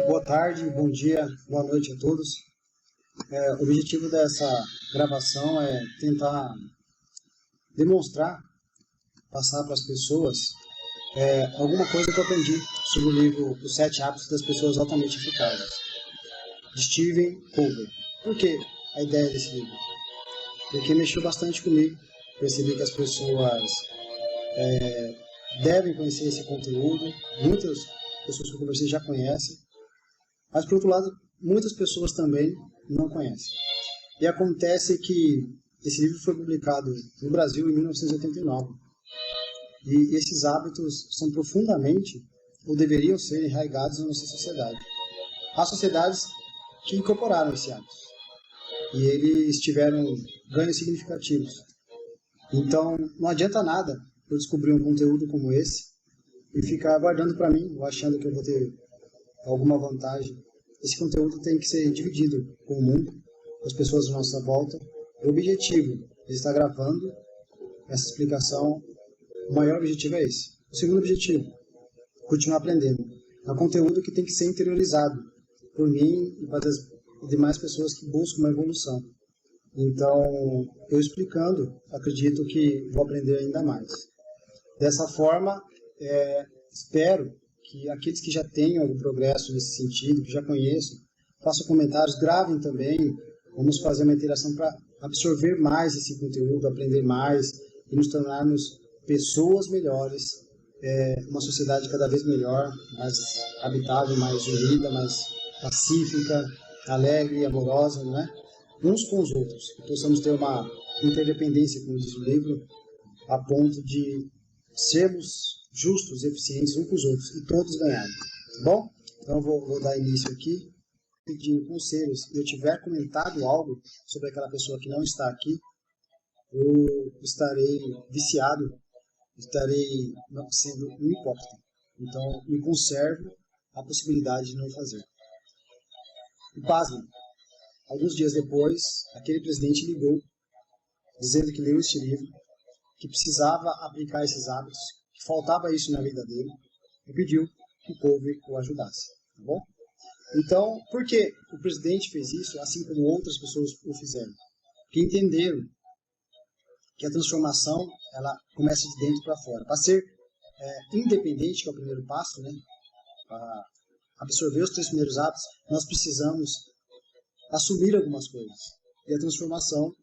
Boa tarde, bom dia, boa noite a todos. O objetivo dessa gravação é tentar demonstrar, passar para as pessoas alguma coisa que eu aprendi sobre o livro Os 7 Hábitos das Pessoas Altamente Eficazes, de Stephen Covey. Por que a ideia desse livro? Porque mexeu bastante comigo, percebi que as pessoas devem conhecer esse conteúdo, muitas pessoas que eu conversei já conhecem, mas, por outro lado, muitas pessoas também não conhecem. E acontece que esse livro foi publicado no Brasil em 1989. E esses hábitos são profundamente, ou deveriam ser, enraizados na nossa sociedade. Há sociedades que incorporaram esse hábito. E eles tiveram ganhos significativos. Então, não adianta nada eu descobrir um conteúdo como esse e ficar aguardando para mim, ou achando que eu vou ter alguma vantagem. Esse conteúdo tem que ser dividido com o mundo, com as pessoas à nossa volta. O objetivo de estar gravando essa explicação, o maior objetivo é esse. O segundo objetivo, continuar aprendendo. É um conteúdo que tem que ser interiorizado por mim e para as demais pessoas que buscam uma evolução. Então, eu explicando, acredito que vou aprender ainda mais. Dessa forma, espero que aqueles que já tenham algum progresso nesse sentido, que já conheçam, façam comentários, gravem também. Vamos fazer uma interação para absorver mais esse conteúdo, aprender mais e nos tornarmos pessoas melhores, uma sociedade cada vez melhor, mais habitável, mais unida, mais pacífica, alegre, amorosa, não é? Uns com os outros. Que possamos ter uma interdependência, como diz o livro, a ponto de sermos justos, eficientes uns com os outros e todos ganharem. Tá bom? Então vou dar início aqui, pedindo conselhos. Se eu tiver comentado algo sobre aquela pessoa que não está aqui, eu estarei viciado, estarei sendo um hipócrita. Então, me conservo a possibilidade de não fazer. E pasmem, alguns dias depois, aquele presidente ligou, dizendo que leu este livro, que precisava aplicar esses hábitos, que faltava isso na vida dele, e pediu que o povo o ajudasse. Tá bom? Então, por que o presidente fez isso, assim como outras pessoas o fizeram? Porque entenderam que a transformação ela começa de dentro para fora. Para ser independente, que é o primeiro passo, né? Para absorver os 3 primeiros hábitos, nós precisamos assumir algumas coisas. E a transformação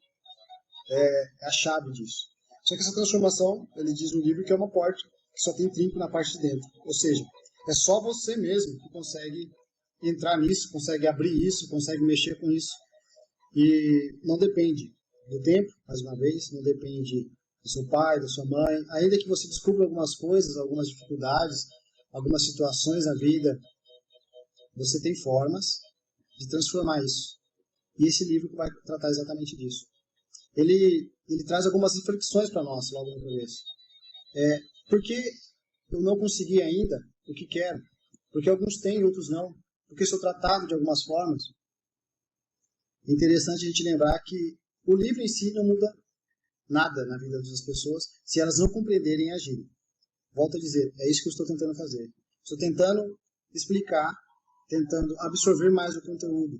é a chave disso. Só que essa transformação, ele diz no livro que é uma porta que só tem trinco na parte de dentro. Ou seja, é só você mesmo que consegue entrar nisso, consegue abrir isso, consegue mexer com isso. E não depende do tempo, mais uma vez, não depende do seu pai, da sua mãe. Ainda que você descubra algumas coisas, algumas dificuldades, algumas situações na vida, você tem formas de transformar isso. E esse livro vai tratar exatamente disso. Ele traz algumas reflexões para nós logo no começo. Por que eu não consegui ainda o que quero? Porque alguns têm e outros não. Porque sou tratado de algumas formas. É interessante a gente lembrar que o livro em si não muda nada na vida das pessoas se elas não compreenderem e agirem. Volto a dizer, é isso que eu estou tentando fazer. Estou tentando explicar, tentando absorver mais o conteúdo,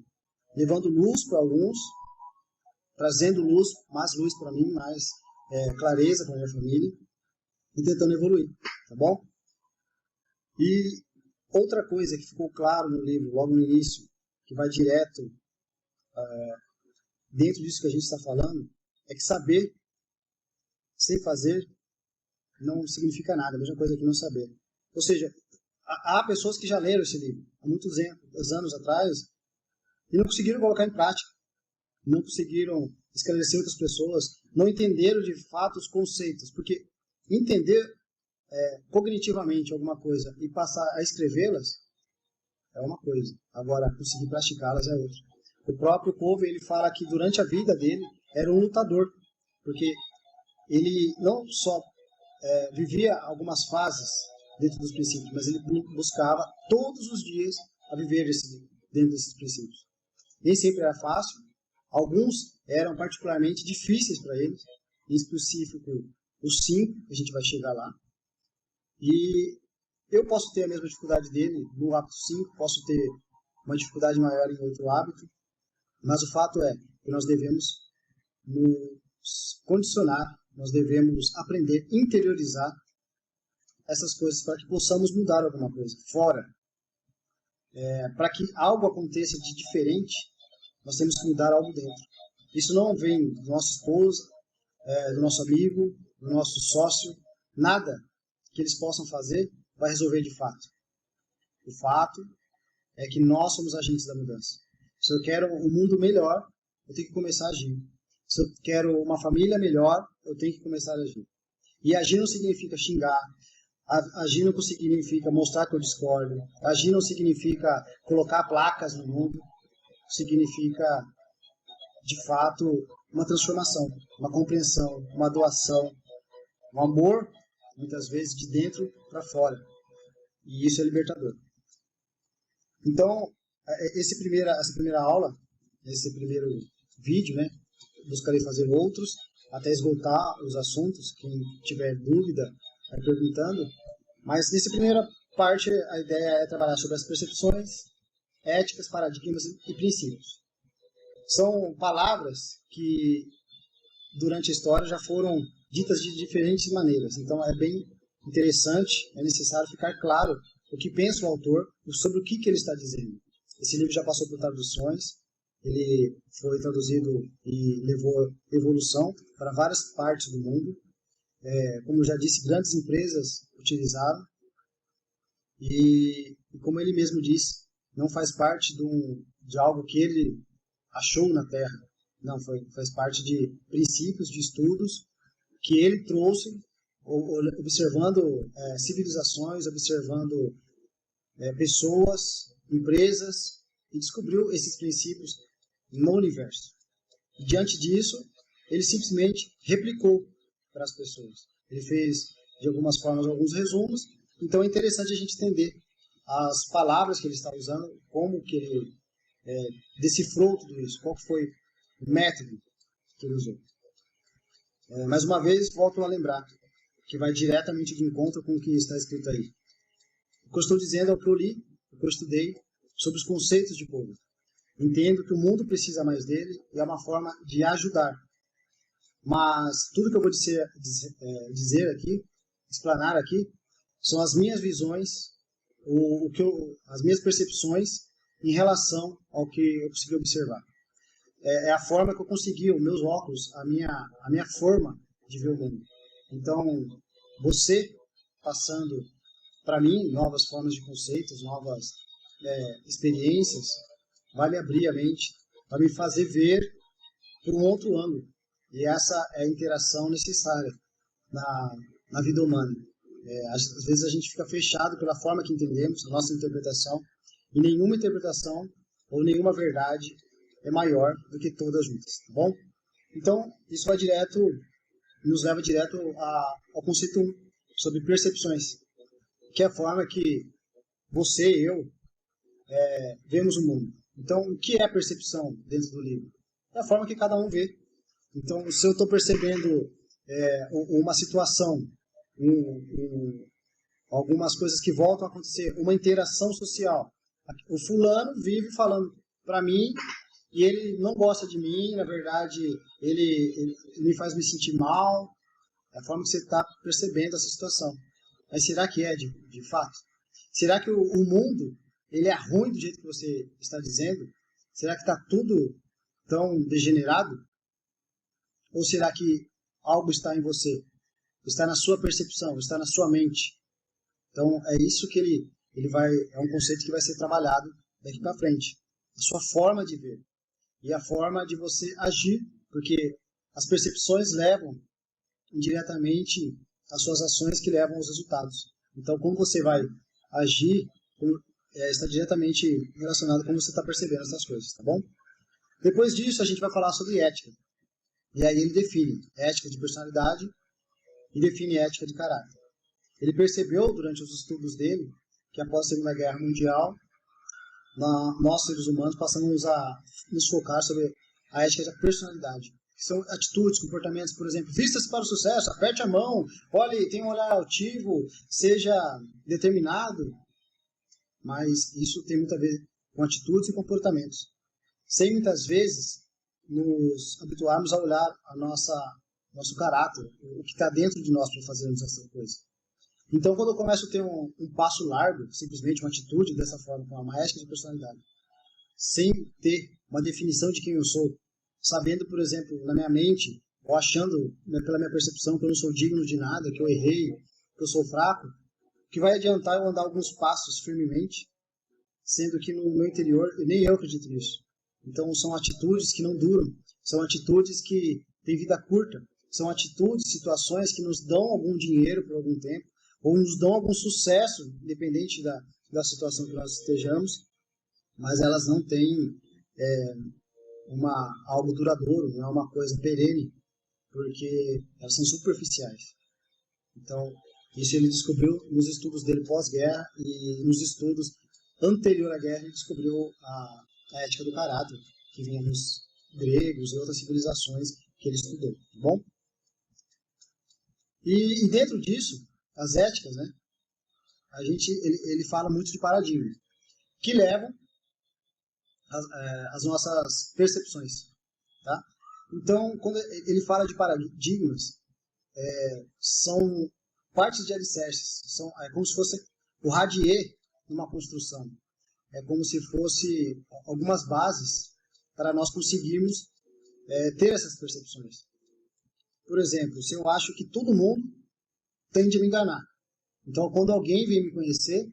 levando luz para alguns, trazendo luz, mais luz para mim, mais clareza para a minha família e tentando evoluir, tá bom? E outra coisa que ficou claro no livro, logo no início, que vai direto dentro disso que a gente está falando, é que saber sem fazer não significa nada, a mesma coisa que não saber. Ou seja, há pessoas que já leram esse livro há muitos anos atrás e não conseguiram colocar em prática, não conseguiram esclarecer outras pessoas, não entenderam de fato os conceitos, porque entender cognitivamente alguma coisa e passar a escrevê-las é uma coisa, agora conseguir praticá-las é outra. O próprio Covey, ele fala que durante a vida dele era um lutador, porque ele não só vivia algumas fases dentro dos princípios, mas ele buscava todos os dias a viver dentro desses princípios. Nem sempre era fácil, alguns eram particularmente difíceis para ele, em específico os 5, a gente vai chegar lá, e eu posso ter a mesma dificuldade dele no hábito 5, posso ter uma dificuldade maior em outro hábito, mas o fato é que nós devemos nos condicionar, nós devemos aprender, interiorizar essas coisas para que possamos mudar alguma coisa fora. Para que algo aconteça de diferente, nós temos que mudar algo dentro. Isso não vem do nosso esposo, do nosso amigo, do nosso sócio, nada que eles possam fazer vai resolver de fato. O fato é que nós somos agentes da mudança. Se eu quero um mundo melhor, eu tenho que começar a agir. Se eu quero uma família melhor, eu tenho que começar a agir. E agir não significa xingar, agir não significa mostrar que eu discordo, agir não significa colocar placas no mundo, significa, de fato, uma transformação, uma compreensão, uma doação, um amor, muitas vezes, de dentro para fora. E isso é libertador. Então, essa primeira aula, esse primeiro vídeo, né, buscarei fazer outros, até esgotar os assuntos. Quem tiver dúvida, vai perguntando. Mas nessa primeira parte, a ideia é trabalhar sobre as percepções, éticas, paradigmas e princípios. São palavras que, durante a história, já foram ditas de diferentes maneiras. Então, é bem interessante, é necessário ficar claro o que pensa o autor sobre o que ele está dizendo. Esse livro já passou por traduções, ele foi traduzido e levou evolução para várias partes do mundo. Como já disse, grandes empresas utilizaram. E como ele mesmo disse, não faz parte de algo que ele achou na Terra. Não, faz parte de princípios, de estudos que ele trouxe, observando civilizações, observando pessoas, empresas, e descobriu esses princípios no universo. E diante disso, ele simplesmente replicou para as pessoas. Ele fez, de algumas formas, alguns resumos. Então é interessante a gente entender as palavras que ele está usando, como que ele decifrou tudo isso, qual foi o método que ele usou. Mais uma vez, volto a lembrar que vai diretamente de encontro com o que está escrito aí. O que eu estou dizendo é o que eu li, o que eu estudei sobre os conceitos de povo. Entendo que o mundo precisa mais dele e é uma forma de ajudar. Mas tudo que eu vou dizer aqui, explanar aqui, são as minhas visões, as minhas percepções em relação ao que eu consegui observar. É a forma que eu consegui, os meus óculos, a minha forma de ver o mundo. Então, você passando para mim novas formas de conceitos, novas experiências, vai me abrir a mente, vai me fazer ver por um outro ângulo. E essa é a interação necessária na vida humana. Às vezes a gente fica fechado pela forma que entendemos, a nossa interpretação, e nenhuma interpretação ou nenhuma verdade é maior do que todas juntas, tá bom? Então, isso nos leva direto ao conceito 1, sobre percepções, que é a forma que você e eu vemos o mundo. Então, o que é percepção dentro do livro? É a forma que cada um vê. Então, se eu estou percebendo uma situação, algumas coisas que voltam a acontecer, uma interação social, o fulano vive falando para mim e ele não gosta de mim, na verdade, ele me faz me sentir mal. É a forma que você está percebendo essa situação. Mas será que é de fato? Será que o mundo ele é ruim do jeito que você está dizendo? Será que está tudo tão degenerado? Ou será que algo está em você? Está na sua percepção, está na sua mente? Então, é isso que é um conceito que vai ser trabalhado daqui para frente. A sua forma de ver. E a forma de você agir, porque as percepções levam indiretamente as suas ações que levam aos resultados. Então, como você vai agir, está diretamente relacionado com como você está percebendo essas coisas, tá bom? Depois disso, a gente vai falar sobre ética. E aí ele define ética de personalidade e define ética de caráter. Ele percebeu, durante os estudos dele, que após a Segunda Guerra Mundial, nós, seres humanos, passamos a nos focar sobre a ética da personalidade. que são atitudes, comportamentos, por exemplo, vista-se para o sucesso, aperte a mão, olhe, tenha um olhar altivo, seja determinado, mas isso tem muito a ver com atitudes e comportamentos. Sem muitas vezes nos habituarmos a olhar a nosso caráter, o que está dentro de nós para fazermos essa coisa. Então, quando eu começo a ter um passo largo, simplesmente uma atitude dessa forma, com uma ética de personalidade, sem ter uma definição de quem eu sou, sabendo, por exemplo, na minha mente, ou achando, pela minha percepção, que eu não sou digno de nada, que eu errei, que eu sou fraco, o que vai adiantar eu andar alguns passos firmemente, sendo que no meu interior, nem eu acredito nisso. Então, são atitudes que não duram, são atitudes que têm vida curta, são atitudes, situações que nos dão algum dinheiro por algum tempo, ou nos dão algum sucesso, independente da situação que nós estejamos, mas elas não têm algo duradouro, não é uma coisa perene, porque elas são superficiais. Então, isso ele descobriu nos estudos dele pós-guerra e nos estudos anterior à guerra ele descobriu a ética do caráter, que vinha dos gregos e outras civilizações que ele estudou, tá bom? E dentro disso, as éticas, né, ele fala muito de paradigmas, que levam as nossas percepções, tá? Então, quando ele fala de paradigmas, são partes de alicerces, é como se fosse o radier numa construção, é como se fosse algumas bases para nós conseguirmos ter essas percepções. Por exemplo, se eu acho que todo mundo tende a me enganar, então quando alguém vem me conhecer,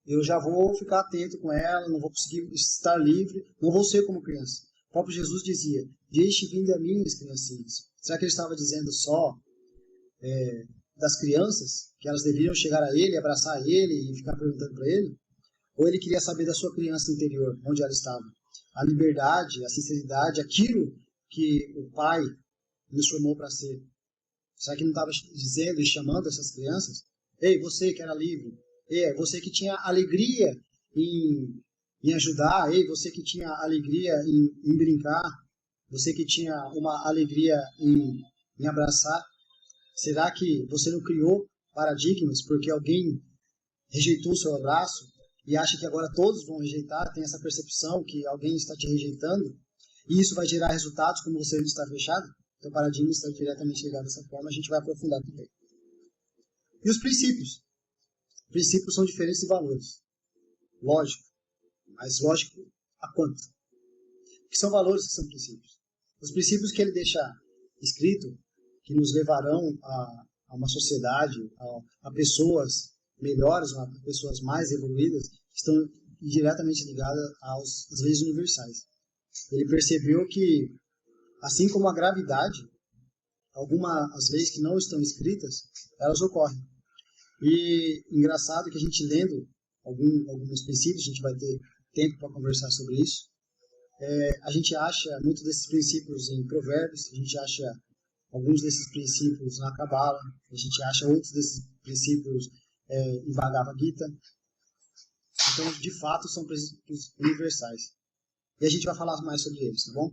eu já vou ficar atento com ela, não vou conseguir estar livre, não vou ser como criança. O próprio Jesus dizia, deixe vir a mim as criancinhas. Será que ele estava dizendo só das crianças, que elas deveriam chegar a ele, abraçar ele e ficar perguntando para ele? Ou ele queria saber da sua criança interior, onde ela estava? A liberdade, a sinceridade, aquilo que o Pai nos formou para ser. Será que não estava dizendo e chamando essas crianças? Ei, você que era livre. Ei, você que tinha alegria em ajudar. Ei, você que tinha alegria em brincar. Você que tinha uma alegria em abraçar. Será que você não criou paradigmas porque alguém rejeitou o seu abraço e acha que agora todos vão rejeitar? Tem essa percepção que alguém está te rejeitando e isso vai gerar resultados como você está fechado? Então, o paradigma está diretamente ligado dessa forma, a gente vai aprofundar também. E os princípios? Princípios são diferentes de valores. Lógico, mas lógico a quanto? O que são valores, que são princípios? Os princípios que ele deixa escrito, que nos levarão a uma sociedade, a pessoas melhores, a pessoas mais evoluídas, estão diretamente ligadas às leis universais. Ele percebeu que, assim como a gravidade, algumas leis que não estão escritas, elas ocorrem. E engraçado que a gente lendo alguns princípios, a gente vai ter tempo para conversar sobre isso, a gente acha muitos desses princípios em Provérbios, a gente acha alguns desses princípios na Cabala, a gente acha outros desses princípios em Bhagavad Gita. Então, de fato, são princípios universais. E a gente vai falar mais sobre eles, tá bom?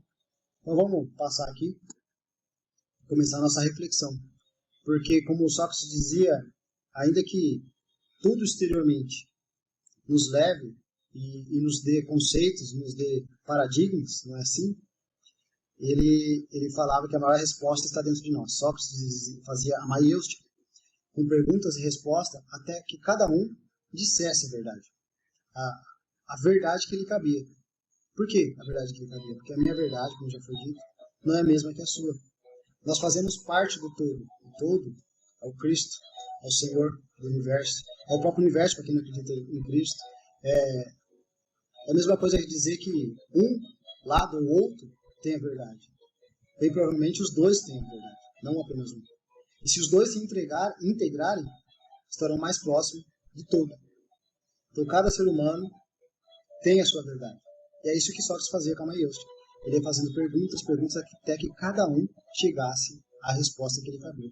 Então vamos passar aqui, começar a nossa reflexão. Porque, como o Sócrates dizia, ainda que tudo exteriormente nos leve e nos dê conceitos, nos dê paradigmas, não é assim? Ele falava que a maior resposta está dentro de nós. Sócrates fazia a maiêutica, com perguntas e respostas, até que cada um dissesse a verdade. A verdade que lhe cabia. Por que a verdade que lhe cabia? Porque a minha verdade, como já foi dito, não é a mesma que a sua. Nós fazemos parte do todo. O todo é o Cristo, é o Senhor do universo, é o próprio universo para quem não acredita em Cristo. É a mesma coisa que dizer que um lado ou outro tem a verdade. Bem provavelmente os dois têm a verdade, não apenas um. E se os dois se integrarem, estarão mais próximos de todo. Então cada ser humano tem a sua verdade. E é isso que Sócrates fazia com a maiêutica. Ele ia fazendo perguntas, até que cada um chegasse à resposta que ele cabia.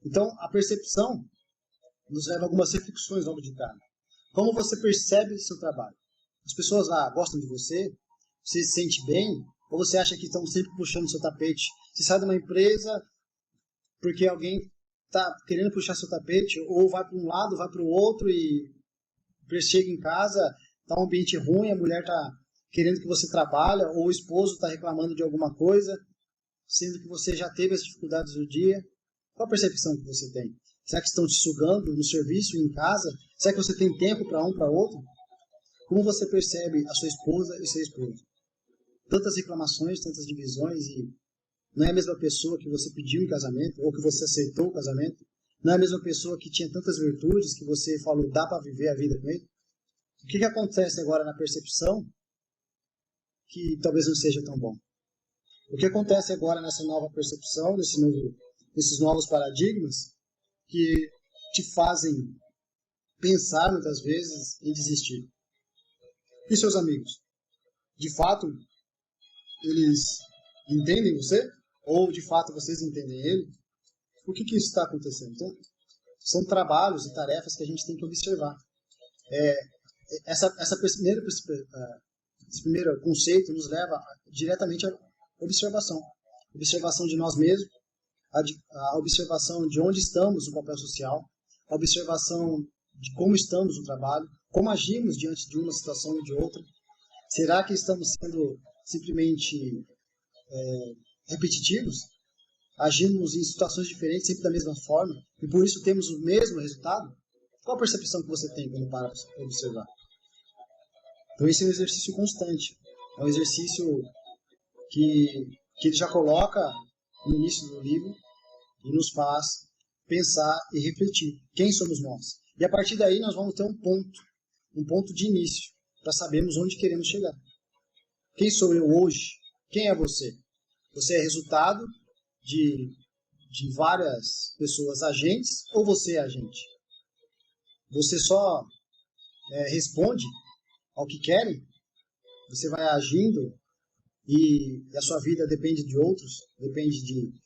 Então, a percepção nos leva a algumas reflexões logo de cara. Como você percebe seu trabalho? As pessoas lá gostam de você? Você se sente bem? Ou você acha que estão sempre puxando seu tapete? Você sai de uma empresa porque alguém está querendo puxar seu tapete, ou vai para um lado, vai para o outro, e chega em casa, está um ambiente ruim, a mulher está querendo que você trabalhe, ou o esposo está reclamando de alguma coisa, sendo que você já teve as dificuldades do dia. Qual a percepção que você tem? Será que estão te sugando no serviço e em casa? Será que você tem tempo para um, para outro? Como você percebe a sua esposa e seu esposo? Tantas reclamações, tantas divisões, e não é a mesma pessoa que você pediu em casamento, ou que você aceitou o casamento. Não é a mesma pessoa que tinha tantas virtudes que você falou, dá para viver a vida com ele. O que acontece agora na percepção que talvez não seja tão bom? O que acontece agora nessa nova percepção, nesses novos paradigmas, que te fazem pensar muitas vezes em desistir? E seus amigos? De fato, eles entendem você? Ou de fato vocês entendem ele? Por que isso está acontecendo? Então, são trabalhos e tarefas que a gente tem que observar. Esse primeiro conceito nos leva diretamente à observação. Observação de nós mesmos, a observação de onde estamos no papel social, a observação de como estamos no trabalho, como agimos diante de uma situação ou de outra. Será que estamos sendo simplesmente repetitivos? Agimos em situações diferentes, sempre da mesma forma, e por isso temos o mesmo resultado? Qual a percepção que você tem quando para para observar? Então esse é um exercício constante. É um exercício que ele já coloca no início do livro e nos faz pensar e refletir. Quem somos nós? E a partir daí nós vamos ter um ponto de início, para sabermos onde queremos chegar. Quem sou eu hoje? Quem é você? Você é resultado de várias pessoas agentes, ou você é agente? Você só responde ao que querem? Você vai agindo e a sua vida depende de outros? Depende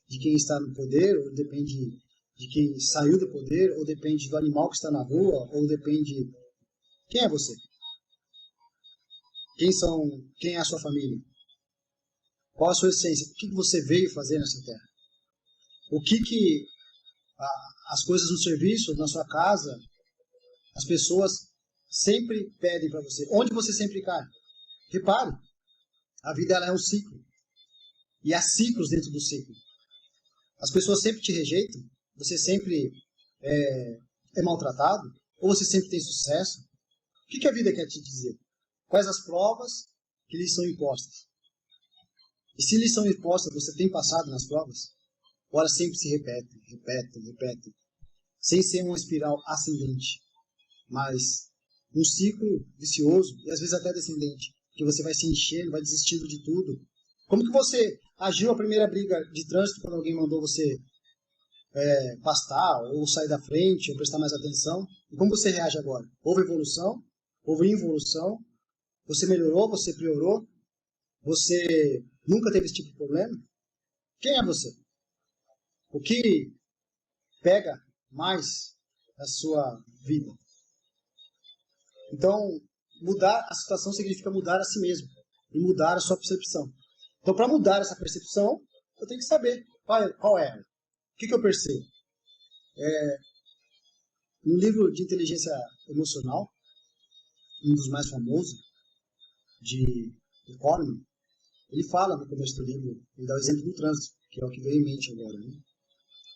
de quem está no poder, ou depende de quem saiu do poder, ou depende do animal que está na rua, ou depende... Quem é você? Quem é a sua família? Qual a sua essência? O que você veio fazer nessa terra? O que as coisas no serviço, na sua casa, as pessoas sempre pedem para você? Onde você sempre cai? Repare, a vida ela é um ciclo. E há ciclos dentro do ciclo. As pessoas sempre te rejeitam? Você sempre é maltratado? Ou você sempre tem sucesso? O que a vida quer te dizer? Quais as provas que lhes são impostas? E se lhes são impostas, você tem passado nas provas? Ou elas sempre se repetem, sem ser uma espiral ascendente, mas um ciclo vicioso, e às vezes até descendente, que você vai se enchendo, vai desistindo de tudo. Como que você agiu a primeira briga de trânsito quando alguém mandou você pastar, ou sair da frente, ou prestar mais atenção? E como você reage agora? Houve evolução? Houve involução? Você melhorou? Você piorou? Você nunca teve esse tipo de problema? Quem é você? O que pega mais na sua vida? Então, mudar a situação significa mudar a si mesmo e mudar a sua percepção. Então, para mudar essa percepção, eu tenho que saber qual é ela. O que eu percebo? No livro de inteligência emocional, um dos mais famosos, de Kahneman, ele fala no começo do livro, ele dá o exemplo do trânsito, que é o que veio em mente agora, né?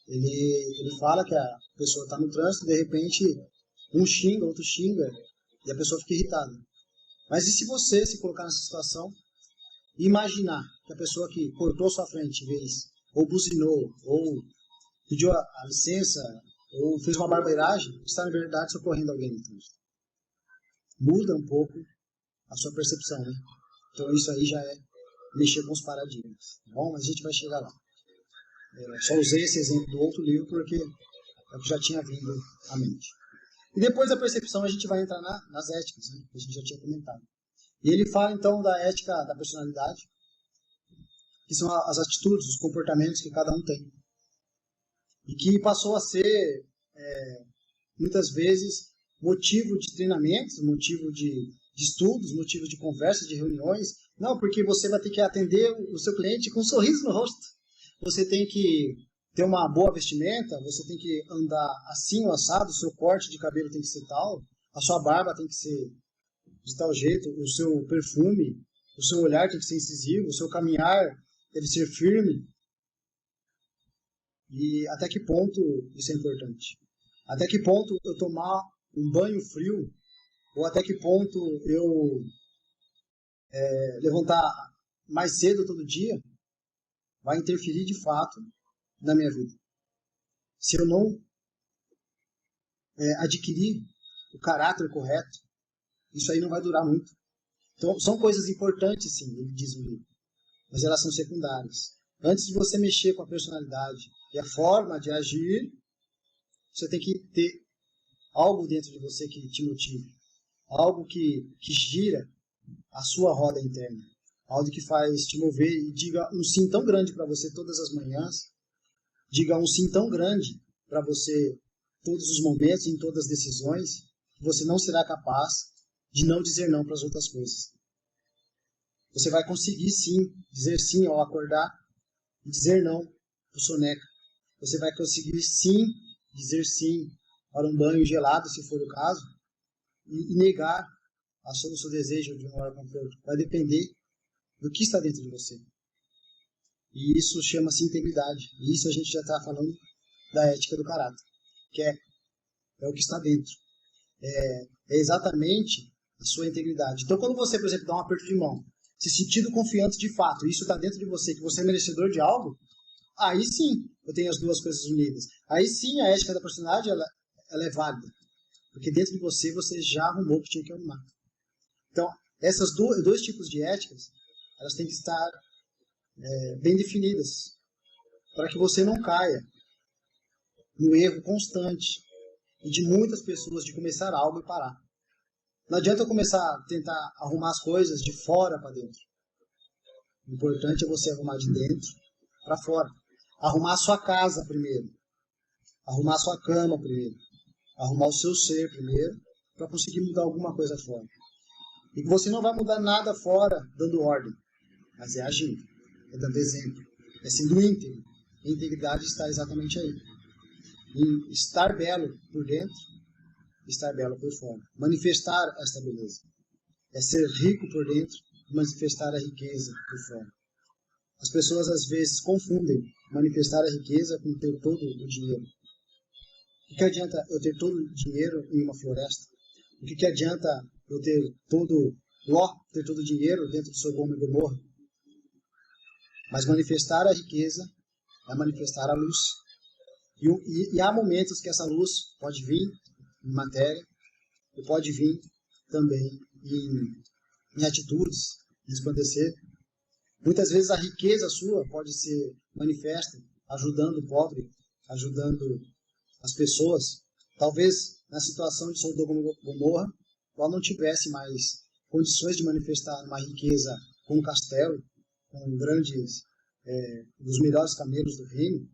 Ele fala que a pessoa está no trânsito, de repente um xinga, outro xinga, e a pessoa fica irritada. Mas e se você se colocar nessa situação e imaginar que a pessoa que cortou sua frente, ou buzinou, ou pediu a licença, ou fez uma barbeiragem, está na verdade socorrendo alguém no trânsito? Muda um pouco a sua percepção, né? Então isso aí já é mexer com os paradigmas, tá bom? Mas a gente vai chegar lá. Só usei esse exemplo do outro livro porque é o que já tinha vindo à mente. E depois da percepção a gente vai entrar nas éticas, né? Que a gente já tinha comentado. E ele fala então da ética da personalidade, que são as atitudes, os comportamentos que cada um tem. E que passou a ser, muitas vezes, motivo de treinamentos, motivo de de estudos, motivos de conversas, de reuniões. Não, porque você vai ter que atender o seu cliente com um sorriso no rosto. Você tem que ter uma boa vestimenta, você tem que andar assim ou assado, o seu corte de cabelo tem que ser tal, a sua barba tem que ser de tal jeito, o seu perfume, o seu olhar tem que ser incisivo, o seu caminhar deve ser firme. E até que ponto isso é importante? Até que ponto eu tomar um banho frio, ou até que ponto eu levantar mais cedo todo dia, vai interferir de fato na minha vida. Se eu não adquirir o caráter correto, isso aí não vai durar muito. Então, são coisas importantes, sim, ele diz no livro, mas elas são secundárias. Antes de você mexer com a personalidade e a forma de agir, você tem que ter algo dentro de você que te motive, algo que gira a sua roda interna, algo que faz te mover e diga um sim tão grande para você todas as manhãs, diga um sim tão grande para você todos os momentos, em todas as decisões, que você não será capaz de não dizer não para as outras coisas. Você vai conseguir sim dizer sim ao acordar e dizer não para o soneca. Você vai conseguir sim dizer sim para um banho gelado, se for o caso, e negar o seu desejo de um maior conforto. Vai depender do que está dentro de você. E isso chama-se integridade. E isso a gente já está falando da ética do caráter, que é o que está dentro. É exatamente a sua integridade. Então, quando você, por exemplo, dá um aperto de mão, se sentindo confiante de fato, isso está dentro de você, que você é merecedor de algo, aí sim eu tenho as duas coisas unidas. Aí sim a ética da personalidade ela é válida. Porque dentro de você, você já arrumou o que tinha que arrumar. Então, essas dois tipos de éticas, elas têm que estar bem definidas, para que você não caia no erro constante e de muitas pessoas de começar algo e parar. Não adianta eu começar a tentar arrumar as coisas de fora para dentro. O importante é você arrumar de dentro para fora. Arrumar a sua casa primeiro. Arrumar a sua cama primeiro. Arrumar o seu ser primeiro para conseguir mudar alguma coisa fora. E você não vai mudar nada fora dando ordem, mas é agindo, é dando exemplo, é sendo íntegro. A integridade está exatamente aí. Em estar belo por dentro, estar belo por fora. Manifestar esta beleza. É ser rico por dentro, manifestar a riqueza por fora. As pessoas às vezes confundem manifestar a riqueza com ter todo o dinheiro. O que adianta eu ter todo o dinheiro em uma floresta? O que adianta eu ter todo o dinheiro dentro do Sodoma e Gomorra? Mas manifestar a riqueza é manifestar a luz. E há momentos que essa luz pode vir em matéria e pode vir também em atitudes, em resplandecer. Muitas vezes a riqueza sua pode ser manifesta ajudando o pobre, ajudando as pessoas. Talvez na situação de Sodoma e Gomorra, ela não tivesse mais condições de manifestar uma riqueza com um castelo, com grandes, dos melhores camelos do reino,